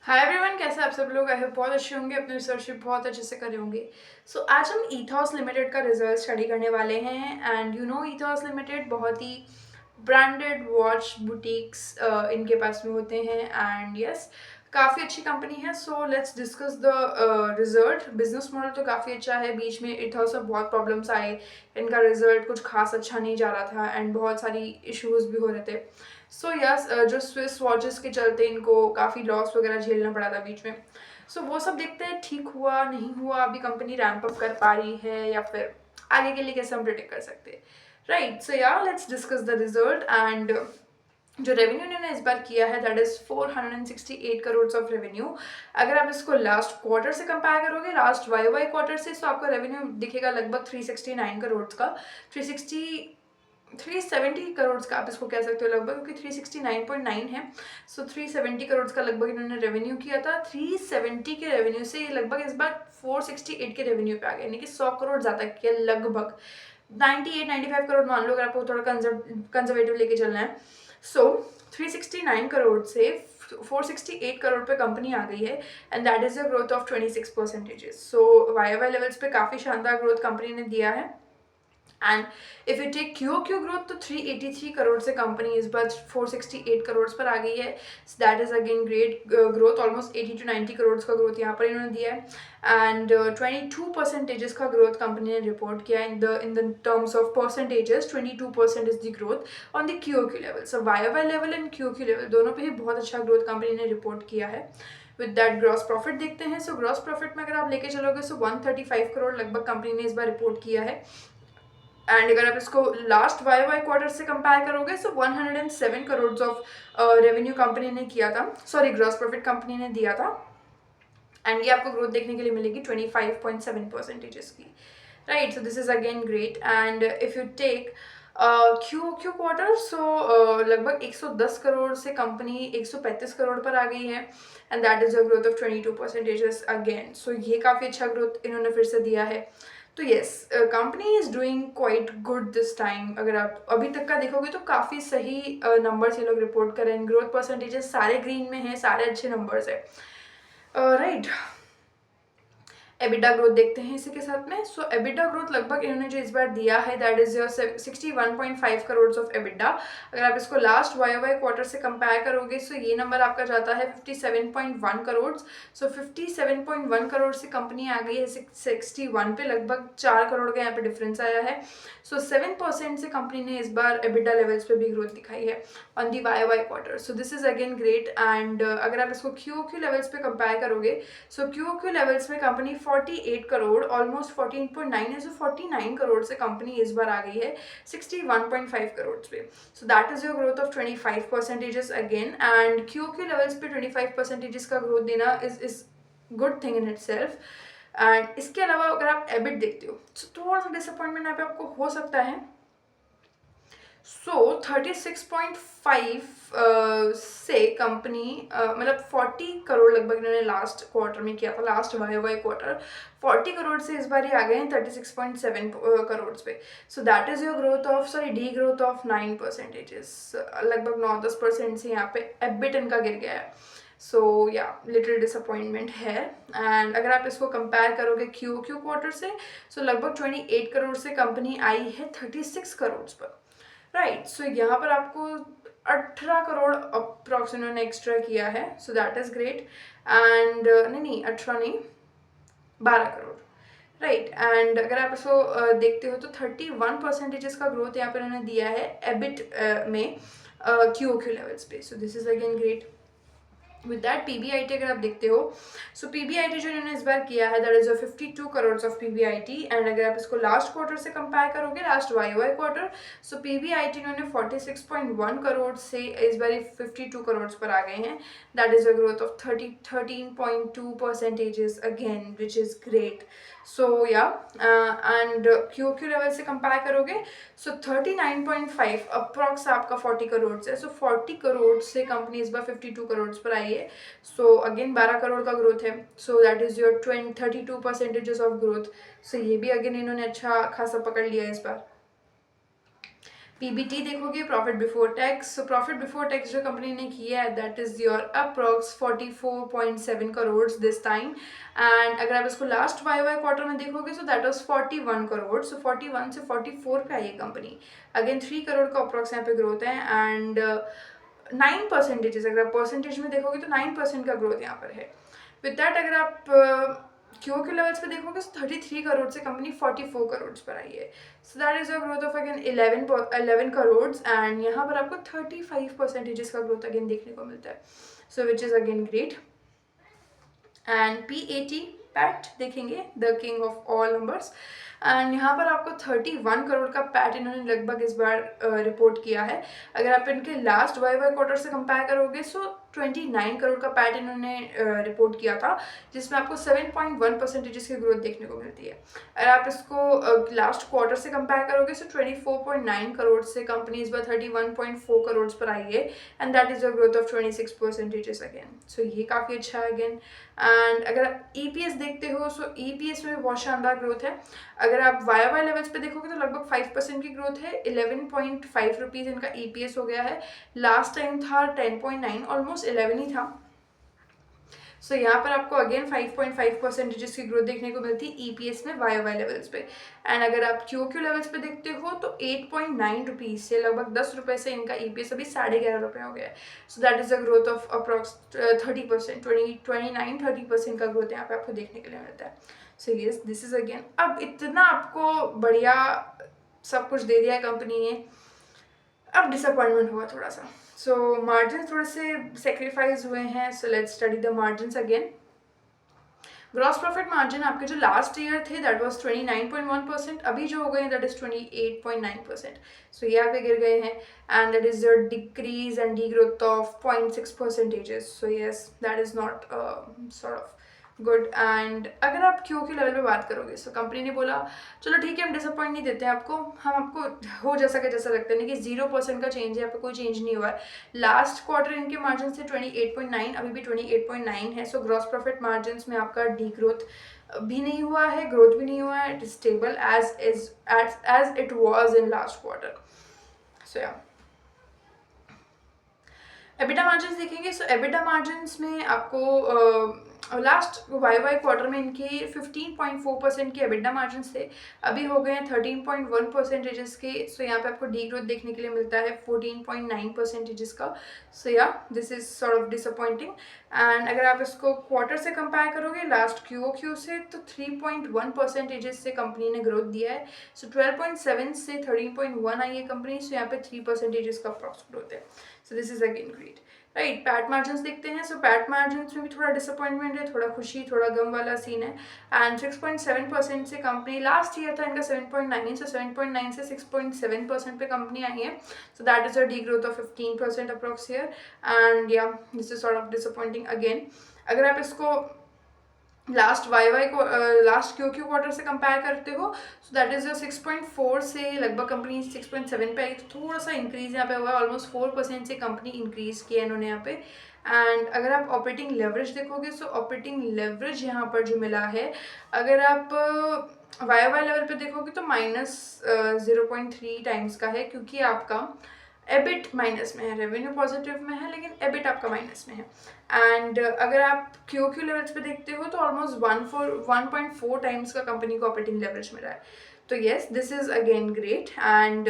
Hi everyone, कैसे आप सब लोग? आई होप बहुत अच्छे होंगे, अपने रिसर्च बहुत अच्छे से करे होंगे। आज हम ईथॉस लिमिटेड का रिजल्ट स्टडी करने वाले हैं। एंड यू नो ईथॉस लिमिटेड बहुत ही ब्रांडेड वॉच बुटीक्स इनके पास में होते हैं। एंड यस, काफ़ी अच्छी कंपनी है। So let's discuss the result. Business model तो काफ़ी अच्छा है। बीच में ईथॉस में बहुत प्रॉब्लम्स आए, इनका रिजल्ट कुछ खास अच्छा नहीं जा रहा था एंड बहुत सारी इश्यूज भी हो रहे थे। सो यस, जो स्विस वॉचेस के चलते इनको काफ़ी लॉस वगैरह झेलना पड़ा था बीच में। वो सब देखते हैं, ठीक हुआ नहीं हुआ, अभी कंपनी रैंप अप कर पा रही है या फिर आगे के लिए कैसे हम प्रिडिक्ट कर सकते हैं। राइट, सो या let's discuss the result. And जो रेवेन्यू इन्होंने इस बार किया है that is 468 crore of revenue. अगर आप इसको लास्ट क्वार्टर से कंपेयर करोगे, लास्ट वाई क्वार्टर से, तो आपको रेवेन्यू दिखेगा लगभग 369 करोड़ का। 360 370 करोड़ का आप इसको कह सकते हो लगभग, क्योंकि 369.9 है। 370 करोड़ का लगभग इन्होंने रेवेन्यू किया था। 370 के रेवेन्यू से ये लगभग इस बार 468 के रेवेन्यू पे आ गया, यानी कि 100 करोड़ ज़्यादा किया लगभग। 98-95 करोड़ मान लो, अगर आपको थोड़ा कंजर्वेटिव लेके चलना है। 369 करोड़ से 468 करोड़ पे कंपनी आ गई है। And that is a growth of 26%। Y levels पे काफ़ी शानदार ग्रोथ कंपनी ने दिया है। And if you take Q growth, तो 383 करोड़ से कंपनी इस बार 468 करोड़ पर आ गई है। That is again great growth. Almost 80 to 90 crore का ग्रोथ यहाँ पर इन्होंने दिया है। एंड 22% का ग्रोथ कंपनी ने रिपोर्ट किया। In the terms of percentages, 22% is the growth on the Q level. Y level and Q level दोनों पे ही बहुत अच्छा ग्रोथ कंपनी ने रिपोर्ट किया है। विद दैट ग्रॉस प्रॉफिट देखते हैं। ग्रॉस प्रॉफिट में अगर आप लेके चलोगे, 135 करोड़ लगभग कंपनी ने इस बार रिपोर्ट किया है। एंड अगर आप इसको लास्ट वाई क्वार्टर से कंपेयर करोगे, 107 करोड़ ऑफ रेवेन्यू कंपनी ने किया था, सॉरी ग्रॉस प्रॉफिट कंपनी ने दिया था। एंड ये आपको ग्रोथ देखने के लिए मिलेगी 25.7% की। Right, so this is again great. And if you take Q quarter, लगभग 110 करोड़ से कंपनी 135 करोड़ पर आ गई है। And that is a growth of 22% again. ये काफ़ी अच्छा ग्रोथ इन्होंने फिर से दिया है। तो yes, company is doing quite good this time. अगर आप अभी तक का देखोगे तो काफ़ी सही नंबर्स ये लोग रिपोर्ट कर रहे हैं। ग्रोथ परसेंटेजेस सारे ग्रीन में हैं, सारे अच्छे नंबर्स है। राइट, एबिडा ग्रोथ देखते हैं इसी के साथ में। एबिडा ग्रोथ लगभग इन्होंने जो इस बार दिया है that is 61.5 crore of EBITDA. अगर आप इसको लास्ट वाई क्वार्टर से कंपेयर करोगे, ये नंबर आपका जाता है 57.1 करोड़। 57.1 करोड़ से कंपनी आ गई है 61 पे, लगभग 4 करोड़ का यहाँ पे डिफरेंस आया है। 7% से कंपनी ने इस बार एबिडा लेवल्स पे भी ग्रोथ दिखाई है on the Y quarter. This is again great. And अगर आप इसको क्यू लेवल्स पे कंपेयर करोगे, क्यू लेवल्स में कंपनी 48 करोड़, ऑलमोस्ट 14.9 है, 49 करोड़ से कंपनी इस बार आ गई है 61.5 करोड़ पे। That is your growth of 25% again. And Q levels पे 25% का ग्रोथ देना is good thing in it self. And इसके अलावा अगर आप एबिट देखते हो, थोड़ा सा डिसअपॉइंटमेंट यहाँ पे आपको हो सकता है। 36.5 से कंपनी मतलब 40 करोड़ लगभग इन्होंने लास्ट क्वार्टर में किया था, लास्ट वाई क्वार्टर। 40 करोड़ से इस बार ही आ गए हैं 36.7 करोड़ पे। That is your growth of, sorry D growth of 9%। लगभग 9-10% से यहाँ पे एबिट इनका गिर गया है। या लिटिल डिसअपॉइंटमेंट है। एंड अगर आप इसको कंपेयर करोगे क्यू क्वार्टर से, लगभग 28 करोड़ से कंपनी आई है 36 करोड़ पर। राइट, यहाँ पर आपको 18 करोड़ अप्रॉक्स इन्होंने एक्स्ट्रा किया है। That is great. एंड नहीं 18 नहीं, 12 करोड़। राइट, एंड अगर आप इसको देखते हो तो 31% का ग्रोथ यहाँ पर इन्होंने दिया है एबिट में क्यू लेवल्स पे। This is again great. With that PBIT अगर आप देखते हो, पीबीआईटी जो इन्होंने इस बार किया है that is 52 crore of PBIT. And अगर आप इसको लास्ट क्वार्टर से कंपेयर करोगे, लास्ट वाई क्वार्टर, पीबीआईटी इन्होंने 46.1 करोड़ से इस बार 52 करोड़ पर आ गए हैं। That is a growth of 13.2% again, which is great. And Q level से कंपेयर करोगे, 39.5 अप्रॉक्स आपका 40 करोड़ से। 40 करोड़ से कंपनी इस बार 52 करोड़ पर आई है। अगेन 12 करोड़ का ग्रोथ है। That is your 32% of growth. ये भी अगेन इन्होंने अच्छा खासा पकड़ लिया है इस बार। पीबीटी देखोगे, profit before tax, so profit before tax जो कंपनी ने किया है that is your approx 44.7 crore this time. And अगर आप इसको लास्ट वाई क्वार्टर में देखोगे सो दैट वाज 41 करोड़, सो 41 से 44 पे आई है कंपनी। अगेन 3 करोड़ का अप्रॉक्स यहाँ पे ग्रोथ है। एंड 9%, अगर आप परसेंटेज में देखोगे तो 9% का ग्रोथ यहाँ पर है। विद दैट अगर आप क्यू के लेवल्स पे देखोगे तो 33 करोड़ से कंपनी 44 करोड़ पर आई है। So that is a growth of again 11 crore. And यहाँ पर आपको 35% का ग्रोथ अगेन देखने को मिलता है, so which is again great. And PAT PAT देखेंगे, the king of all numbers. And यहाँ पर आपको 31 करोड़ का पैट इन्होंने लगभग इस बार रिपोर्ट किया है। अगर आप इनके लास्ट वाई क्वार्टर से कंपेयर करोगे सो 29 करोड़ का पैट इन्होंने रिपोर्ट किया था, जिसमें आपको 7.1% की ग्रोथ देखने को मिलती है। अगर आप इसको लास्ट क्वार्टर से कंपेयर करोगे सो 24.9 करोड़ से कंपनी इस बार 31.4 करोड़ पर आई है। And that is a growth of 26% again, so ये काफ़ी अच्छा है अगेन। एंड अगर आप EPS देखते हो सो EPS में भी बहुत शानदार ग्रोथ है। अगर आप वाई लेवल्स पे देखोगे तो लगभग 5% की ग्रोथ है। 11.5 रुपीज़ इनका EPS हो गया है। लास्ट टाइम था 10.9, ऑलमोस्ट 11 ही था। सो यहाँ पर आपको अगेन 5.5% की ग्रोथ देखने को मिलती है EPS में वाई लेवल्स पे। एंड अगर आप QQ लेवल्स पे देखते हो तो 8.9 रुपीज़ से लगभग 10 रुपये से इनका EPS अभी 11.5 रुपये हो गया है। So that is a growth of approx 30%, 29-30% का ग्रोथ यहाँ पे आपको देखने के लिए मिलता है। So yes, this is again, अब इतना आपको बढ़िया सब कुछ दे दिया है कंपनी ने, अब डिसअपॉइंटमेंट हुआ थोड़ा सा। सो मार्जिन थोड़े से सेक्रीफाइस हुए हैं। So let's study the margin again. Gross profit margin आपके जो लास्ट ईयर थे दैट वाज 29.1%, अभी जो हो गए दैट इज 28.9%। सो ये आपके गिर गए हैं। And that is your decrease and D growth of 0.6%। So yes, that is not sort of good. And अगर आप क्यू के लेवल पे बात करोगे सो कंपनी ने बोला चलो ठीक है, हम डिसअपॉइंट नहीं देते हैं आपको, हम आपको हो जैसा कि जैसा लगता है, नहीं कि 0% का चेंज है, यहाँ पे कोई चेंज नहीं हुआ है। लास्ट क्वार्टर इनके मार्जिन से 28.9, अभी भी 28.9 है। सो ग्रॉस प्रॉफिट मार्जिन में आपका डी ग्रोथ भी नहीं हुआ है, ग्रोथ भी नहीं हुआ है, it is stable as it was in last quarter. So या एबिटा मार्जिन देखेंगे। सो एबिटा मार्जिन में आपको लास्ट वाई क्वार्टर में इनके 15.4% के एबिटा मार्जिन थे, अभी हो गए हैं 13.1% के। सो यहाँ पे आपको डी ग्रोथ देखने के लिए मिलता है 14.9% का। सो या this is sort of disappointing. And अगर आप इसको क्वार्टर से कंपेयर करोगे लास्ट QOQ से तो 3.1% से कंपनी ने ग्रोथ दिया है। सो 12.7 से 13.1 आई है कंपनी। सो यहाँ पे 3% का अप्रॉक्स ग्रोथ है। सो this is again great, right. PAT margin देखते हैं। सो पैट मार्जिन में भी थोड़ा डिसअपॉइंटमेंट है, थोड़ा खुशी थोड़ा गम वाला सीन है। एंड 6.7% से कंपनी, लास्ट ईयर था इनका 7.9, से 7.9 से 6.7% पे कंपनी आई है। So that is a D growth of 15% approx year. And या this is sort of disappointing again. अगर आप इसको लास्ट वाई को लास्ट QQ क्वार्टर से कंपेयर करते हो सो दैट इज 6.4 से लगभग कंपनी 6.7 पे आई, तो थोड़ा सा इंक्रीज यहाँ पे हुआ है। ऑलमोस्ट 4% से कंपनी इंक्रीज किया है इन्होंने यहाँ पे। एंड अगर आप ऑपरेटिंग लेवरेज देखोगे सो ऑपरेटिंग लेवरेज यहाँ पर जो मिला है, अगर आप वाई लेवल पे देखोगे तो -0.3 टाइम्स का है, क्योंकि आपका एबिट माइनस में है, रेवेन्यू पॉजिटिव में है लेकिन एबिट आपका माइनस में है। एंड अगर आप QQ लेवल्स पे देखते हो तो ऑलमोस्ट 1.4 टाइम्स का कंपनी को ऑपरेटिंग लेवरेज मिला है। तो yes, this is again great. And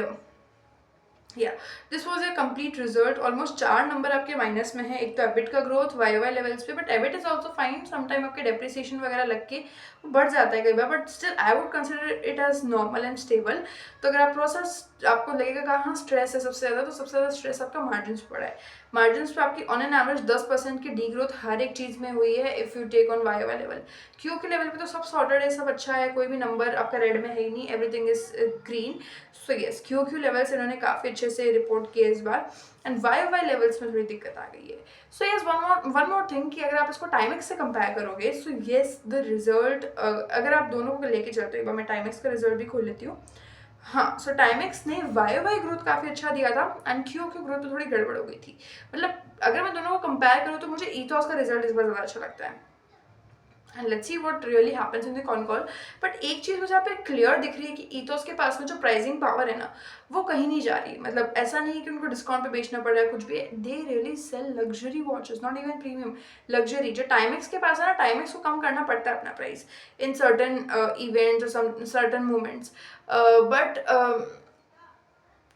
या this was a complete result. Almost 4 number आपके माइनस में है। एक तो एबिट का ग्रोथ वाई लेवल्स पे, but EBIT is also fine. Sometime आपके डेप्रिसिएशन वगैरह लग के बढ़ जाता है कई बार, but still I would consider it as normal and stable. तो अगर आप थोड़ा सा आपको लगेगा कहाँ स्ट्रेस है सबसे ज़्यादा, तो सबसे ज़्यादा स्ट्रेस आपका मार्जिन पर पड़ा है। मार्जिन पे आपकी ऑन एन एवरेज 10% की डी ग्रोथ हर एक चीज़ में हुई है if you take on Y level. Q के लेवल पे तो सब सॉर्टेड है, सब अच्छा है, कोई भी नंबर आपका रेड में है ही नहीं, everything is green. So yes, QQ levels इन्होंने काफ़ी अच्छे से रिपोर्ट किए इस बार। एंड वाई लेवल्स में थोड़ी दिक्कत आ गई है। So yes, one more thing कि अगर आप इसको टाइमेक्स से कंपेयर करोगे सो येस द रिजल्ट, अगर आप दोनों को लेके चलते हो, एक बार मैं टाइमेक्स का रिजल्ट भी खोल लेती हूँ। हाँ, सो टाइमेक्स ने वाई ग्रोथ काफ़ी अच्छा दिया था एंड QQ ग्रोथ तो थोड़ी गड़बड़ हो गई थी। मतलब अगर मैं दोनों को कंपेयर करूँ तो मुझे ईथॉस का रिजल्ट इस बार ज़्यादा अच्छा लगता है। And let's see what really happens in the con call. But एक चीज़ मुझे यहाँ पे क्लियर दिख रही है कि ईथोस के पास में जो प्राइसिंग पावर है ना, वो कहीं नहीं जा रही। मतलब ऐसा नहीं है कि उनको डिस्काउंट पे बेचना पड़ रहा है कुछ भी, they really sell luxury watches, not even premium, luxury. जो टाइमेक्स के पास है ना, टाइमेक्स को कम करना पड़ता है अपना प्राइस इन सर्टन इवेंट्स और certain moments, but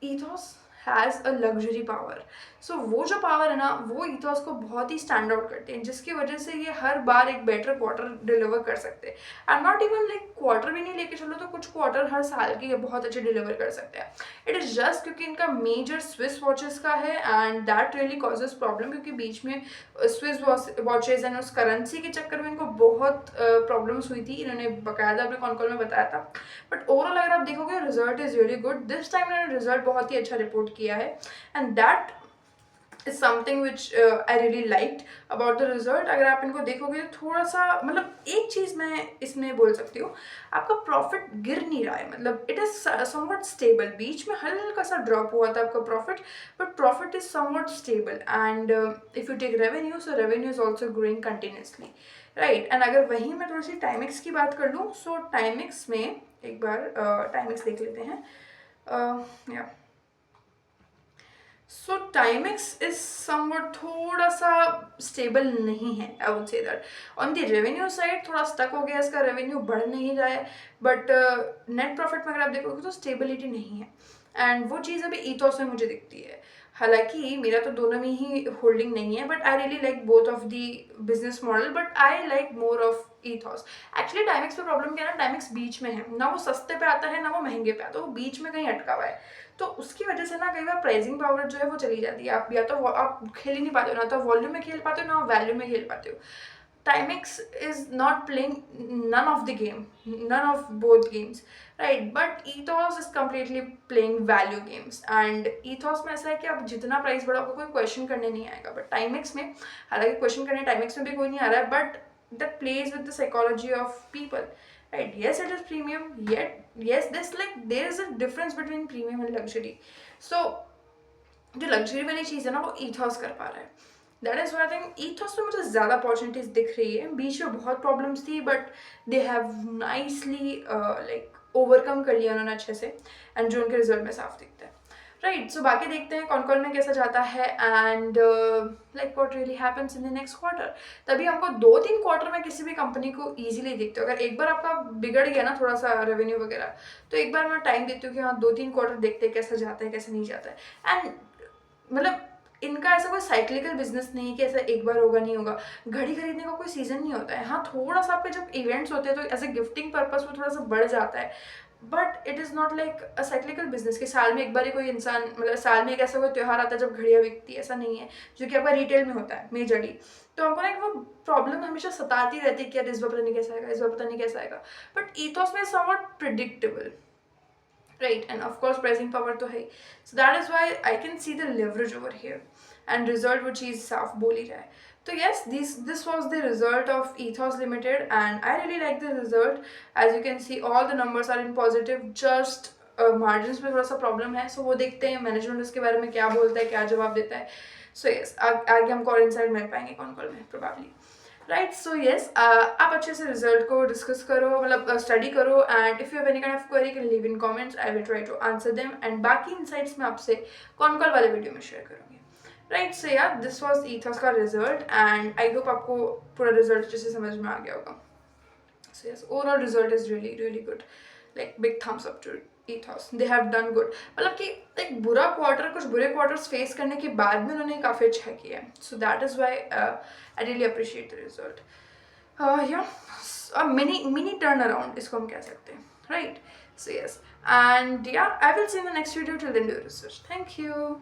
ethos has a luxury power. So वो जो पावर है ना, वो ethos को बहुत ही स्टैंड आउट करते हैं, जिसकी वजह से ये हर बार एक बेटर क्वार्टर डिलीवर कर सकते हैं। And not even like quarter भी नहीं लेके चलो तो कुछ क्वार्टर हर साल के ये बहुत अच्छे डिलीवर कर सकते हैं। इट इज़ जस्ट क्योंकि इनका मेजर स्विस वॉचेस का है, and that really causes problem, क्योंकि बीच में स्विस वॉचेज एंड उस करेंसी के चक्कर में इनको बहुत प्रॉब्लम्स हुई थी। इन्होंने बाकायदा अपने कॉन कॉल में बताया था। बट ओवरऑल अगर आप देखोगे, result is really good. This time इन्होंने रिजल्ट बहुत ही अच्छा रिपोर्ट किया है, and that is something which I really liked about the result। अगर आप इनको देखोगे थोड़ा सा, मतलब एक चीज़ मैं इसमें बोल सकती हूँ, आपका प्रॉफिट गिर नहीं रहा है। मतलब इट इज़ समवट स्टेबल। बीच में हल्का सा ड्रॉप हुआ था आपका profit, but profit is somewhat stable. And if you take revenue, so revenue is also growing continuously, right. And अगर वहीं मैं थोड़ी सी टाइमिक्स की बात कर लूँ, सो टाइमिक्स में एक बार टाइमिक्स देख लेते हैं। या सो टाइमिक्स इज समवट थोड़ा सा स्टेबल नहीं है, I would say that. On the revenue side थोड़ा स्टक हो गया, इसका रेवेन्यू बढ़ नहीं रहा है, बट नेट प्रॉफिट में अगर आप देखोगे तो स्टेबिलिटी नहीं है। एंड वो चीज़ अभी ईथोस में मुझे दिखती है। हालांकि मेरा तो दोनों में ही होल्डिंग नहीं है, but I really like both of the business model, but I like more of ethos. Actually Timex पे प्रॉब्लम क्या है ना, टाइमिक्स बीच में है ना, वो सस्ते पे आता है ना वो महंगे पे आता है, वो बीच में कहीं अटका हुआ है। तो उसकी वजह से ना कई बार प्राइसिंग पावर जो है वो चली जाती है। आप या तो आप खेल ही नहीं पाते हो, ना तो वॉल्यूम में खेल पाते हो, ना वैल्यू में खेल पाते हो। Timex is not playing none of the game, none of both games, right. But ethos is completely playing value games. And ethos में ऐसा है कि आप जितना प्राइस बढ़ाओगे कोई क्वेश्चन करने नहीं आएगा, बट टाइमिक्स में, हालांकि क्वेश्चन करने टाइमिक्स में भी कोई नहीं आ रहा है, but that plays with the psychology of people, right? Yes, it is premium, yet yes, there is a difference between premium and luxury। so जो लग्जरी वाली चीज़ है ना, वो ethos कर पा रहा है। That is why I think ethos में मुझे ज़्यादा अपॉर्चुनिटीज दिख रही है। बीच में बहुत प्रॉब्लम्स थी, but they have nicely like overcome कर लिया उन्होंने अच्छे से, एंड जो उनके रिजल्ट में साफ दिखता है, राइट। सो बाकी देखते हैं कौन कौन में कैसा जाता है, and like what really happens in the next quarter. तभी हमको 2-3 क्वार्टर में किसी भी कंपनी को इजीली देखते हो। अगर एक बार आपका बिगड़ गया ना थोड़ा सा रेवेन्यू वगैरह, तो एक बार मैं टाइम देती हूँ कि हाँ 2-3 क्वार्टर देखते हैं कैसा जाता है कैसा नहीं जाता है। एंड मतलब इनका ऐसा कोई साइक्लिकल बिजनेस नहीं है कि ऐसा एक बार होगा नहीं होगा। घड़ी खरीदने का कोई सीजन नहीं होता है। हाँ थोड़ा सा आपके जब इवेंट्स होते हैं तो एज ए गिफ्टिंग पर्पज वो थोड़ा सा बढ़ जाता है, but it is not like a cyclical business कि साल में एक बार ही कोई इंसान, मतलब साल में एक ऐसा कोई त्यौहार आता है जब घड़ियाँ बिकती है, ऐसा नहीं है, जो कि आपका रिटेल में होता है मेजरली। तो हमको ना वो प्रॉब्लम हमेशा सताती रहती है कि यार इस बार पता नहीं कैसा आएगा, इस बार पता नहीं कैसा आएगा, बट ethos में somewhat predictable, right? And of course pricing power तो है ही। So that is why I can see the leverage over here, and result वो चीज़ साफ बोल ही रहा है। तो yes, this was the result of ethos limited, and I really like the result। as you can see all the numbers are in positive, just margin में थोड़ा सा problem है। सो वो देखते हैं मैनेजमेंट उसके बारे में क्या बोलता है, क्या जवाब देता है। सो यस, आगे हमको और इनसाइड मिल पाएंगे कौन कॉल में प्रोबेबली, राइट। सो यस, आप अच्छे से रिजल्ट को डिस्कस करो, मतलब स्टडी करो, and if you have any kind of query can leave in comments, I will try to answer them, and बाकी इनसाइट्स मैं आपसे कौन कॉल वाले वीडियो में शेयर करूँगी, राइट। सो यार दिस वॉज ethos का रिजल्ट, एंड आई होप आपको पूरा रिजल्ट अच्छे से समझ में आ गया होगा। So yes, overall result is really good, like big thumbs up to ethos, they have done good। मतलब कि एक बुरा क्वार्टर, कुछ बुरे क्वार्टर्स फेस करने के बाद में उन्होंने काफ़ी अच्छा किया है। So that is why I really appreciate the result. या मिनी टर्न अराउंड इसको हम कह सकते हैं, right. So yes, and yeah I will see in the next video. Till then do research. Thank you.